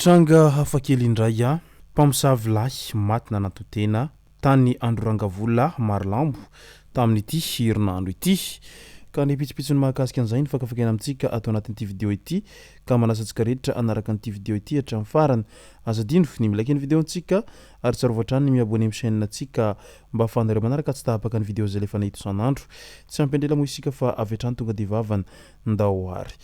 Tranga hafakely indray a mpamosavy lahy maty nanatotena tany Androrangavola Marlambo tamin'ity herinandro ity ka ny pitsopitsony mahakasika an'izay ny fakafakena amintsika atao anatin'ity vidéo ity ka manasantsika rehetra anaraka an'ity vidéo ity hatramin'ny farany azadino ny milaiky ny vidéontsika ary tsarovatrany ny miabone amin'ny chaîne antsika mba ahafahanareo manaraka tsy tahapaka ny vidéo zay lefa nahito isan'andro tsy ampendrela moa isika fa avy hatrany tonga de vavany ndao ary.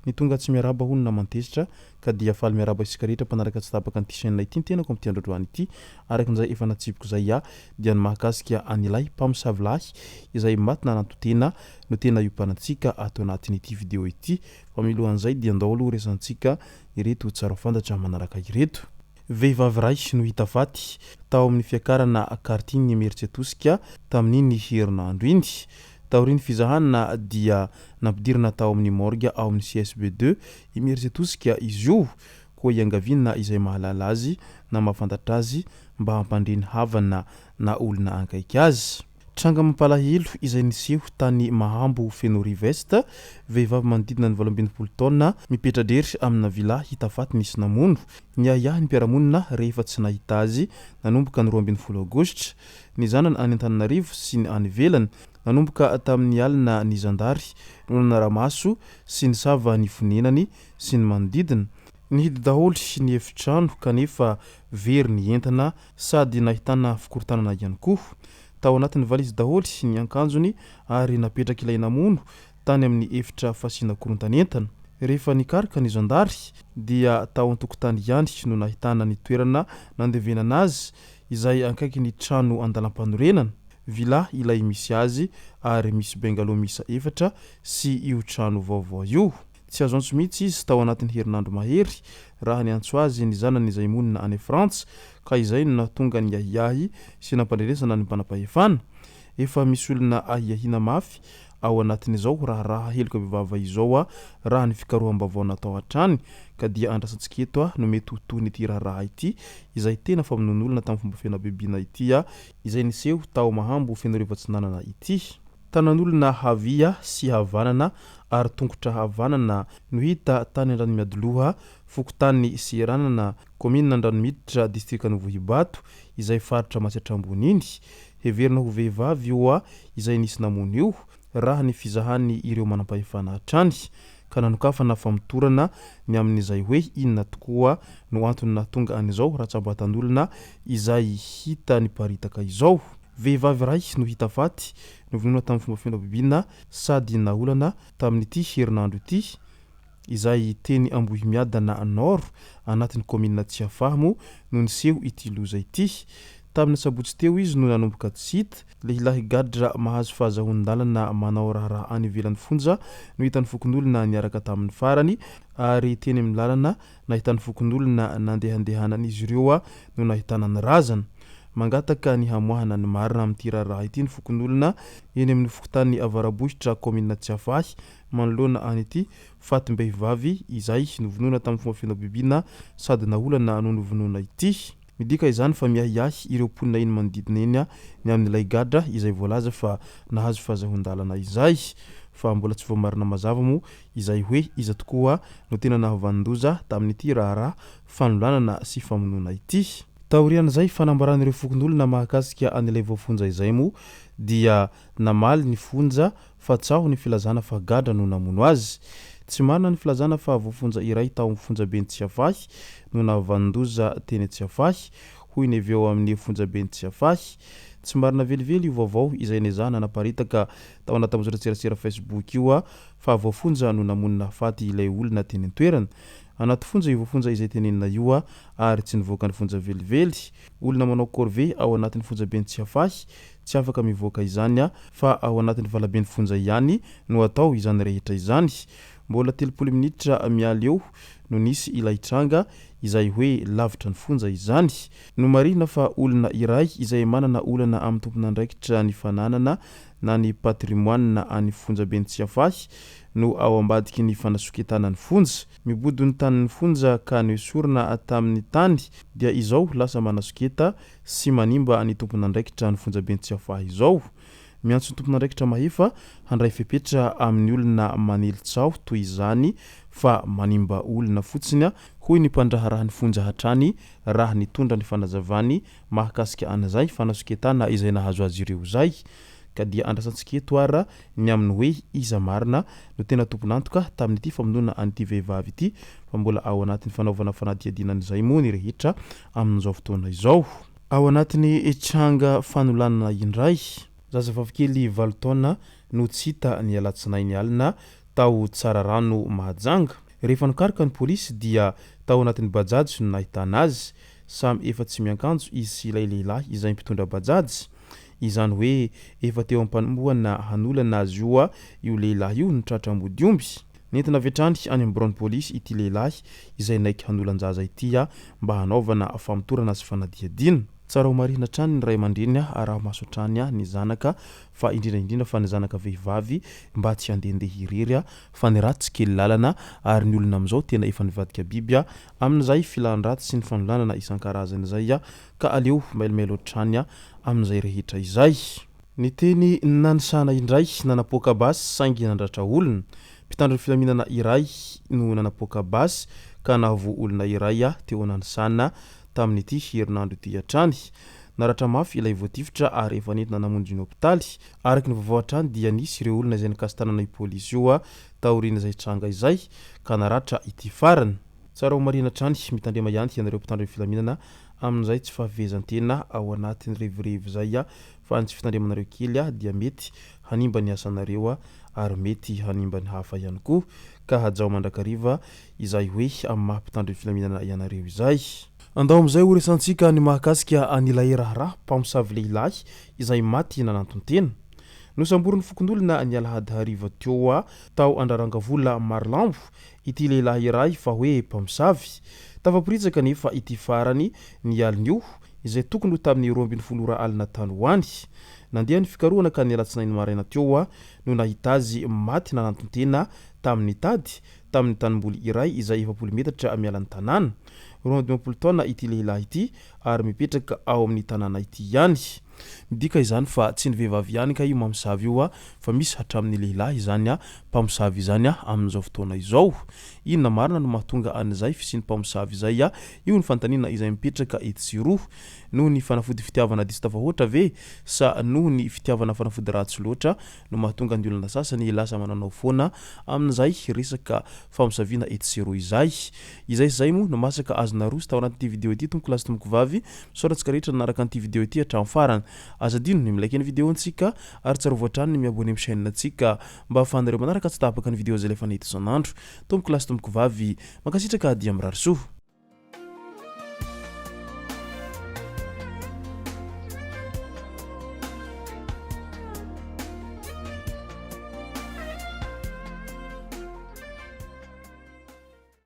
Ny tonga tsy miaraba hono na mantezitra ka dia faly miaraba isika rehetra mpanaraka tsy tapaka ny chaîne ity tenako amin'ny androany ity araka an'izay efa natsipiko zay dia ny mahakasika an'ilay mpamosavy lahy izay maty nanatotena no tena iompanatsika atao anatin'ity vidéo ity fa milohan'izay dia andao aloha resantsika ireto tsara fantatra manaraka ireto. Vehivavy iray no hita faty tao amin'ny fiakarana quartier Emeritsetosika tamin'iny herinandro iny. Tauriny fizahana dia nampidirina tao amin'ny morgue ao amin'ny CSB2 Emeritsetosika izy io koa iangaviana izay mahalala azy na mahafantatra azy mba hampandreny havana na olona ankaiky azy. Tranga mampalahelo izay niseho tany Mahambo Fenorive-Est, vehivavy manodidina ny 12 taona mipetradrery amina vila hita faty nisy namono. Niahiahy ny mpiaramonina rehefa tsy nahita azy nanomboka ny 12 Aogositra. Ny zanany any Antananarivo sy ny any ivelany nanomboka tamin'ny alina ny zandary no naramaso sy ny sava ny fonenany sy ny manodidina. Nihidy daholo ny efitrano kanefa very ny entana sady nahitana fikorontanana ihany koa. Tao anatin'ny valizy daholo ny akanjony ary napetraka ilay namono tany amin'ny efitra fasina korontanentana. Rehefa nikarika ny zandary dia tao an-tokotany ihany no nahitana ny toerana nandevenana azy izay ankaiky ny trano andalam-panorenana. Vila ilay misy azy ary misy bengalow misa efatra sy io trano vaovao io. Tsy azo antso mihitsy izy tao anatin'ny herinandro mahery raha ny antso azy ny zanany izay monina any France ka izay no nahatonga ny ahiahy sy nampandreresana ny mpanapahefana. Efa misy olona ahiahina mafy ao anatin'izao raha heloka vehivavy izao raha ny fikaroham-baovao natao hatrany ka dia andrasantsika eto no mety ho toy ity raha ity izay tena famonon'olona tamin'ny fomba fianabebina ity izay niseho tao Mahambo Fenoriva-Tsinanana ity. Tanan'olona havia sy havanana ary tongotra havanana no hita tany Andranomiadoloha fokotany Seranana commune Andranomiditra district-ny Vohibato izay faritra Masitra ambony iny. Heverina ho vehivavy io izay nisy namono io raha ny fizahany ireo manam-pahefana hatrany ka nanokafana famotorana ny amin'izay hoe inona tokoa no antony nahatonga an'izao ratsambatan'olona izay hita ny paritaka izao. Vehivavy iray no hita faty no vonona tamin'ny fomba fianabebina sady naolana tamin'ity herinandro ity izay teny Ambohimiadana Nord anatin'ny commune Tsiafahamo no niseho ity loza ity. Tamin'ny sabotsy teo izy no nanomboka tsit lehilahy gadra mahazo fahazahon-dalana manao raha any ivelan'ny fonja no hitan'ny fokon'olona niaraka tamin'ny farany ary teny amin'ny lalana nahitan'ny fokon'olona nandehandehanana izy ireo no nahitana ny razana. Mangataka ny hamoahana ny marina amin'ity raha ity ny fokon'olona eny amin'ny fokotany Avarabohitra commune Tsiafahy manoloana an'ity fatim-behivavy izay novonoina tamin'ny fomba fianabebina sady naolana noho novonoina ity. Midika izany fa miahiahy ireo mponina iny manodidina eny ny amin'ilay gadra izay voalaza fa nahazo fahazahon-dalana izay fa mbola tsy voamarina mazava moa izay hoe iza tokoa no tena nahavandoza tamin'ity raha fanolanana sy famonoana ity. Taorian'izay fanambaran'ireo fokon'olona mahakasika an'ilay voafonja izay moa dia namaly ny fonja fa tsaho ny filazana fa gadra no namono azy. Tsy marina ny filazana fa voafonja iray tao amin'ny fonjaben'ny Tsiafahy no nahavandoza teny Tsiafahy hoy ny avy eo amin'ny fonjaben'ny Tsiafahy. Tsy marina velively io vaovao izay nezana naparitaka tao anaty tambazotra Facebook io fa voafonja no namonina faty ilay olona teny an-toerana. Anaty fonja io voafonja izay tenenina io ary tsy nivoaka ny fonja velively. Olona manao corvée ao anatin'ny fonjaben'ny Tsiafahy tsy afaka mivoaka izany fa ao anatin'ny valaben'ny fonja ihany no atao izany rehetra izany. mbola 30 minitra mialy eo no nisy ilay tranga izay hoe lavitra ny fonja izany no marina fa olona iray izay manana olana amin'ny tompon'andraikitra ny fananana na ny patrimoine any Fonjabentsiafahy no ao ambadiky ny fanasoketana ny fonja mibodony tanin'ny fonja ka noesorina tamin'ny tany dia izao lasa manasoketa sy manimba ny tompon'andraikitra ny Fonjabentsiafahy izao miantso ny tompon'andraikitra mahefa handray fepetra amin'ny olona manelitsao toy izany fa manimba olona fotsiny hoy ny mpandraharaha ny fonja hatrany raha nitondra ny fanazavany mahakasika an'izay fanasoketana izay nahazo azy ireo zay ka dia andrasantsika eto ara ny amin'ny hoe iza marina no tena tompon'antoka tamin'ity famonona an'ity vehivavy ity fa mbola ao anatin'ny fanaovana fanadihadianan'izay moa ny rehetra amin'izao fotoana izao ao anatin'ny tranga fanolanana indray zazavavikely 7 taona no tsy hita ny alatsinainy alina tao tsara rano mahajanga rehefa nokarika ny polisy dia tao anatin'ny bajaj no nahitana azy samy efa tsy miankanjo izy sy ilay lehilahy izay mpitondra bajaj izany hoe efa teo am-panombohana hanolana azy ioa io lehilahy io nitratra ambodiomby nentina vetrany any amin'ny bureau police ity lehilahy izay naiky hanolan-jaza itya mba hanaovana famotorana sy fanadihadiana tsara ho marina trany ny ray aman-dreny raha masotrany ny zanaka fa indrindra fa ny zanaka vehivavy mba tsy handehandeha irery fa ny ratsy kely lalana ary ny olona amin'izao tena efa nivadika biby amin'izay filan-dratsy sy ny fanolanana isan-karazany izay ka aleo mailomailo trany amin'izay rehetra izay ny teny nanisana indray nanapoaka basy saingy nandratra olona mpitandro ny filaminana iray no nanapoaka basy ka nahavo olona iray teo ananisana tamin'ity herinandro ity hatrany naratra mafy ilay voatifitra ary efa nentina namonjy ny hopitaly araky ny vaovao hatrany dia nisy ireo olona izay nikasitanana i polisy io taoriana izay tranga izay ka naratra ity farany tsara ho marina trany mitandrema ihany ianareo mpitandro ny filaminana amin'izay tsy fahavezan-tena ao anatin'ny revirevy zay fa ny tsy fitandremanareo kely dia mety hanimba ny asanareo ary mety hanimba ny hafa ihany koa ka hajao mandrakariva izay hoe amin'ny mahampitandro ny filaminana ianareo izay andao amin'izay ho resantsika ny mahakasika an'ilay raharaha mpamosavy lehilahy izay maty nanantony-tena nosamborin'ny fokondolona ny alahady hariva teo tao andrarangavola Marlambo ity lehilahy iray fa hoe mpamosavy tafaporitsaka nefa ity farany ny alin'io izay tokony ho tamin'ny 12 alina tany hoany nandeha ny fikarohana ka nialatsinainy maraina teo no nahita azy maty nanantony-tena tamin'ny tady tamin'ny tanimboly iray izay 7 metatra mialan'ny tanàna 12 taona ity lehilahy ity ary mipetraka ao amin'ny tanàna ity ihany midika izany fa tsy ny vehivavy ihany ka io mamosavy io fa misy hatramin'ny lehilahy izany mpamosavy izany amin'izao fotoana izao inona marina no mahatonga an'izay sy ny mpamosavy izay io ny fantaniana izay mipetraka etsiroa noho ny fanafody fitiavana diso tafahoatra ve sa noho ny fitiavana fanafody ratsy loatra no mahatonga ny olona sasany lasa mananao foana amin'izay resaka famosaviana etsiroa izay moa no masaka azona roso tao anatin'ity vidéo ity tompoko lasy tompoko vavy misoratsika rehetra naraka an'ity vidéo ity hatramin'ny farany azadino ny milaiky ny vidéo antsika ary tsara voatrany ny miabone amin'ny chaîne antsika mba ahafahanareo manaraka tsy tapaka ny vidéo zay lefa nahita isan'andro tompoko lasy tompoko vavy makasitraka dia mirary soa